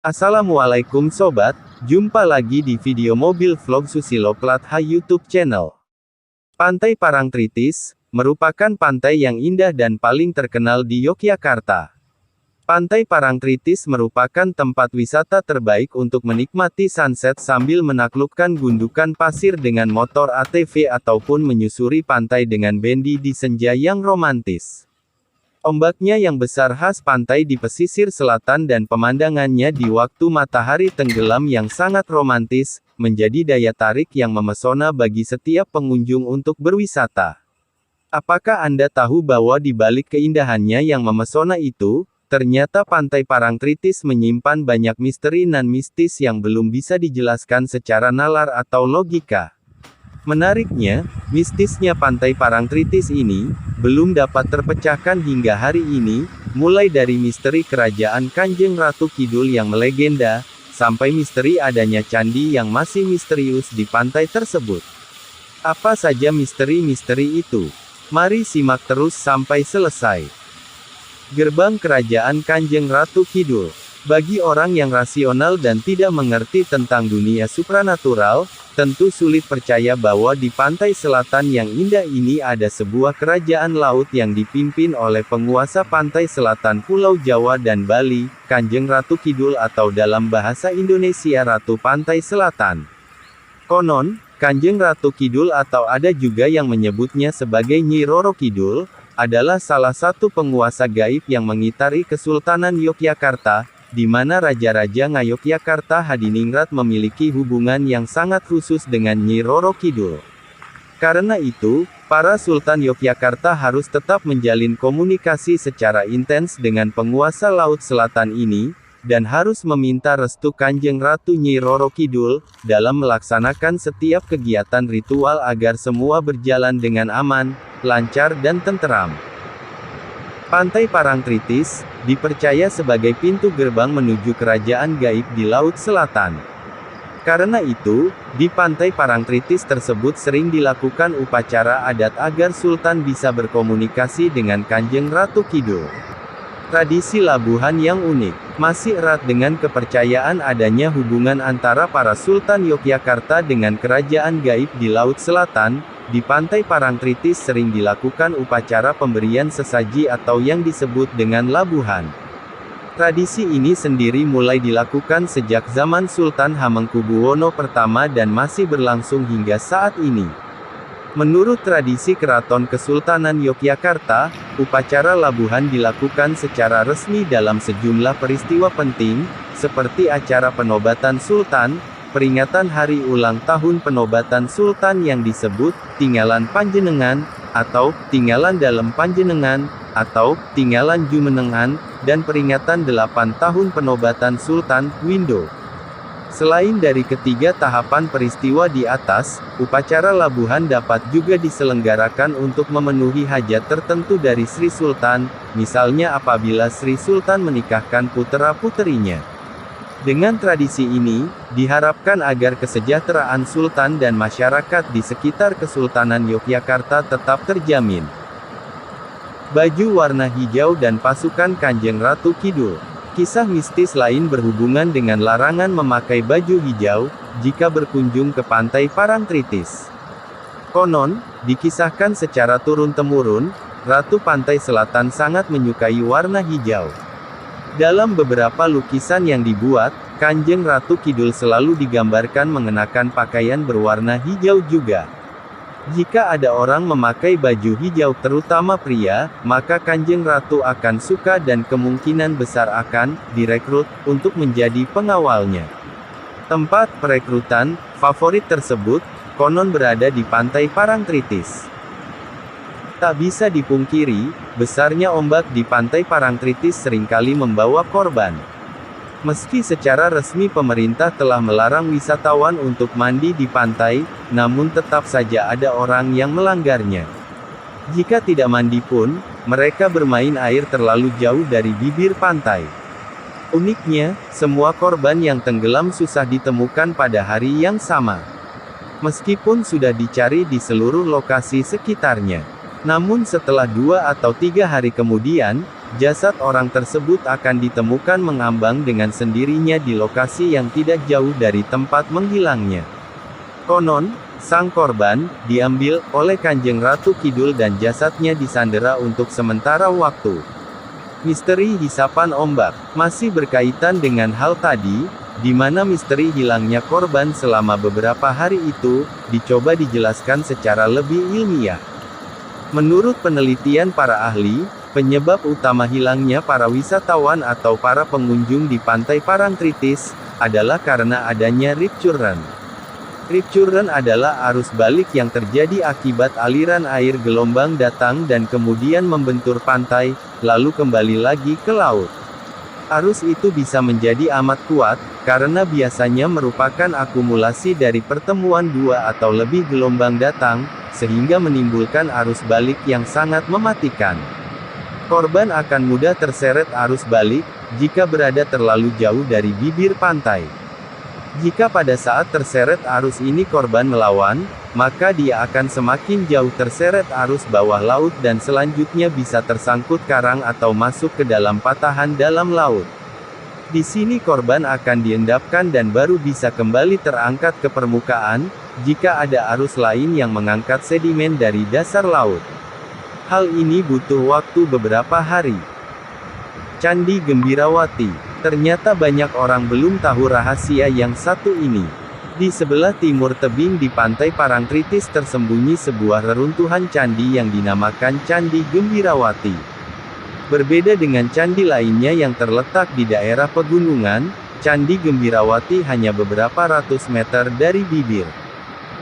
Assalamualaikum sobat, jumpa lagi di video mobil vlog Susilo Plat H YouTube channel. Pantai Parangtritis merupakan pantai yang indah dan paling terkenal di Yogyakarta. Pantai Parangtritis merupakan tempat wisata terbaik untuk menikmati sunset sambil menaklukkan gundukan pasir dengan motor ATV ataupun menyusuri pantai dengan bendi di senja yang romantis. Ombaknya yang besar khas pantai di pesisir selatan dan pemandangannya di waktu matahari tenggelam yang sangat romantis, menjadi daya tarik yang memesona bagi setiap pengunjung untuk berwisata. Apakah Anda tahu bahwa di balik keindahannya yang memesona itu, ternyata Pantai Parangtritis menyimpan banyak misteri nan mistis yang belum bisa dijelaskan secara nalar atau logika. Menariknya, mistisnya Pantai Parangtritis ini, belum dapat terpecahkan hingga hari ini, mulai dari misteri kerajaan Kanjeng Ratu Kidul yang melegenda, sampai misteri adanya candi yang masih misterius di pantai tersebut. Apa saja misteri-misteri itu? Mari simak terus sampai selesai. Gerbang Kerajaan Kanjeng Ratu Kidul. Bagi orang yang rasional dan tidak mengerti tentang dunia supranatural, tentu sulit percaya bahwa di pantai selatan yang indah ini ada sebuah kerajaan laut yang dipimpin oleh penguasa pantai selatan Pulau Jawa dan Bali, Kanjeng Ratu Kidul atau dalam bahasa Indonesia Ratu Pantai Selatan. Konon, Kanjeng Ratu Kidul atau ada juga yang menyebutnya sebagai Nyi Roro Kidul, adalah salah satu penguasa gaib yang mengitari Kesultanan Yogyakarta, di mana Raja-Raja Ngayogyakarta Hadiningrat memiliki hubungan yang sangat khusus dengan Nyi Roro Kidul. Karena itu, para Sultan Yogyakarta harus tetap menjalin komunikasi secara intens dengan penguasa Laut Selatan ini, dan harus meminta restu Kanjeng Ratu Nyi Roro Kidul, dalam melaksanakan setiap kegiatan ritual agar semua berjalan dengan aman, lancar dan tenteram. Pantai Parangtritis dipercaya sebagai pintu gerbang menuju kerajaan gaib di Laut Selatan. Karena itu, di Pantai Parangtritis tersebut sering dilakukan upacara adat agar Sultan bisa berkomunikasi dengan Kanjeng Ratu Kidul. Tradisi labuhan yang unik, masih erat dengan kepercayaan adanya hubungan antara para Sultan Yogyakarta dengan kerajaan gaib di Laut Selatan. Di Pantai Parangtritis sering dilakukan upacara pemberian sesaji atau yang disebut dengan labuhan. Tradisi ini sendiri mulai dilakukan sejak zaman Sultan Hamengkubuwono I dan masih berlangsung hingga saat ini. Menurut tradisi Keraton Kesultanan Yogyakarta, upacara labuhan dilakukan secara resmi dalam sejumlah peristiwa penting, seperti acara penobatan Sultan, peringatan hari ulang tahun penobatan Sultan yang disebut Tinggalan Panjenengan, atau Tinggalan Dalem Panjenengan, atau Tinggalan Jumenengan, dan peringatan 8 tahun penobatan Sultan Windo. Selain dari ketiga tahapan peristiwa di atas, upacara labuhan dapat juga diselenggarakan untuk memenuhi hajat tertentu dari Sri Sultan, misalnya apabila Sri Sultan menikahkan putra-puterinya. Dengan tradisi ini, diharapkan agar kesejahteraan Sultan dan masyarakat di sekitar Kesultanan Yogyakarta tetap terjamin. Baju warna hijau dan pasukan Kanjeng Ratu Kidul. Kisah mistis lain berhubungan dengan larangan memakai baju hijau, jika berkunjung ke Pantai Parangtritis. Konon, dikisahkan secara turun-temurun, Ratu Pantai Selatan sangat menyukai warna hijau. Dalam beberapa lukisan yang dibuat, Kanjeng Ratu Kidul selalu digambarkan mengenakan pakaian berwarna hijau juga. Jika ada orang memakai baju hijau terutama pria, maka Kanjeng Ratu akan suka dan kemungkinan besar akan direkrut untuk menjadi pengawalnya. Tempat perekrutan favorit tersebut konon berada di Pantai Parangtritis. Tak bisa dipungkiri, besarnya ombak di Pantai Parangtritis seringkali membawa korban. Meski secara resmi pemerintah telah melarang wisatawan untuk mandi di pantai, namun tetap saja ada orang yang melanggarnya. Jika tidak mandi pun, mereka bermain air terlalu jauh dari bibir pantai. Uniknya, semua korban yang tenggelam susah ditemukan pada hari yang sama. Meskipun sudah dicari di seluruh lokasi sekitarnya. Namun setelah 2 atau 3 hari kemudian, jasad orang tersebut akan ditemukan mengambang dengan sendirinya di lokasi yang tidak jauh dari tempat menghilangnya. Konon, sang korban diambil oleh Kanjeng Ratu Kidul dan jasadnya disandera untuk sementara waktu. Misteri hisapan ombak masih berkaitan dengan hal tadi, di mana misteri hilangnya korban selama beberapa hari itu dicoba dijelaskan secara lebih ilmiah. Menurut penelitian para ahli, penyebab utama hilangnya para wisatawan atau para pengunjung di Pantai Parangtritis adalah karena adanya rip current. Rip current adalah arus balik yang terjadi akibat aliran air gelombang datang dan kemudian membentur pantai, lalu kembali lagi ke laut. Arus itu bisa menjadi amat kuat, karena biasanya merupakan akumulasi dari pertemuan dua atau lebih gelombang datang, sehingga menimbulkan arus balik yang sangat mematikan. Korban akan mudah terseret arus balik, jika berada terlalu jauh dari bibir pantai. Jika pada saat terseret arus ini korban melawan, maka dia akan semakin jauh terseret arus bawah laut dan selanjutnya bisa tersangkut karang atau masuk ke dalam patahan dalam laut. Di sini korban akan diendapkan dan baru bisa kembali terangkat ke permukaan, jika ada arus lain yang mengangkat sedimen dari dasar laut. Hal ini butuh waktu beberapa hari. Candi Gembirawati. Ternyata banyak orang belum tahu rahasia yang satu ini. Di sebelah timur tebing di Pantai Parangtritis tersembunyi sebuah reruntuhan candi yang dinamakan Candi Gembirawati. Berbeda dengan candi lainnya yang terletak di daerah pegunungan, Candi Gembirawati hanya beberapa ratus meter dari bibir.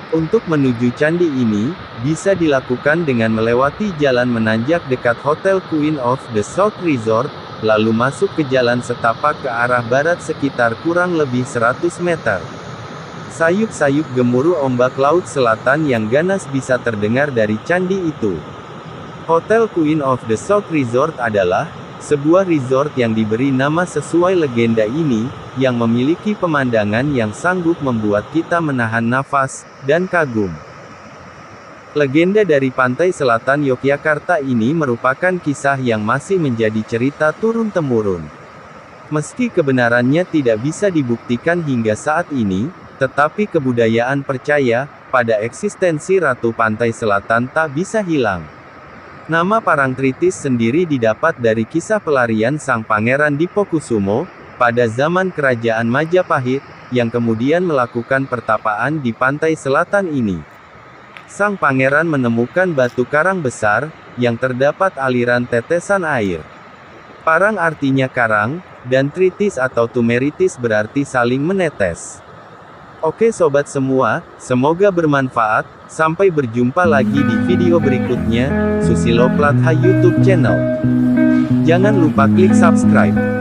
Untuk menuju candi ini, bisa dilakukan dengan melewati jalan menanjak dekat Hotel Queen of the South Resort, lalu masuk ke jalan setapak ke arah barat sekitar kurang lebih 100 meter. Sayup-sayup gemuruh ombak laut selatan yang ganas bisa terdengar dari candi itu. Hotel Queen of the South Resort adalah sebuah resort yang diberi nama sesuai legenda ini, yang memiliki pemandangan yang sanggup membuat kita menahan nafas dan kagum. Legenda dari pantai selatan Yogyakarta ini merupakan kisah yang masih menjadi cerita turun-temurun. Meski kebenarannya tidak bisa dibuktikan hingga saat ini, tetapi kebudayaan percaya pada eksistensi Ratu Pantai Selatan tak bisa hilang. Nama Parangtritis sendiri didapat dari kisah pelarian sang pangeran Dipokusumo pada zaman kerajaan Majapahit, yang kemudian melakukan pertapaan di pantai selatan ini. Sang pangeran menemukan batu karang besar, yang terdapat aliran tetesan air. Parang artinya karang, dan tritis atau tumeritis berarti saling menetes. Oke sobat semua, semoga bermanfaat, sampai berjumpa lagi di video berikutnya, Susilo Platha YouTube channel. Jangan lupa klik subscribe.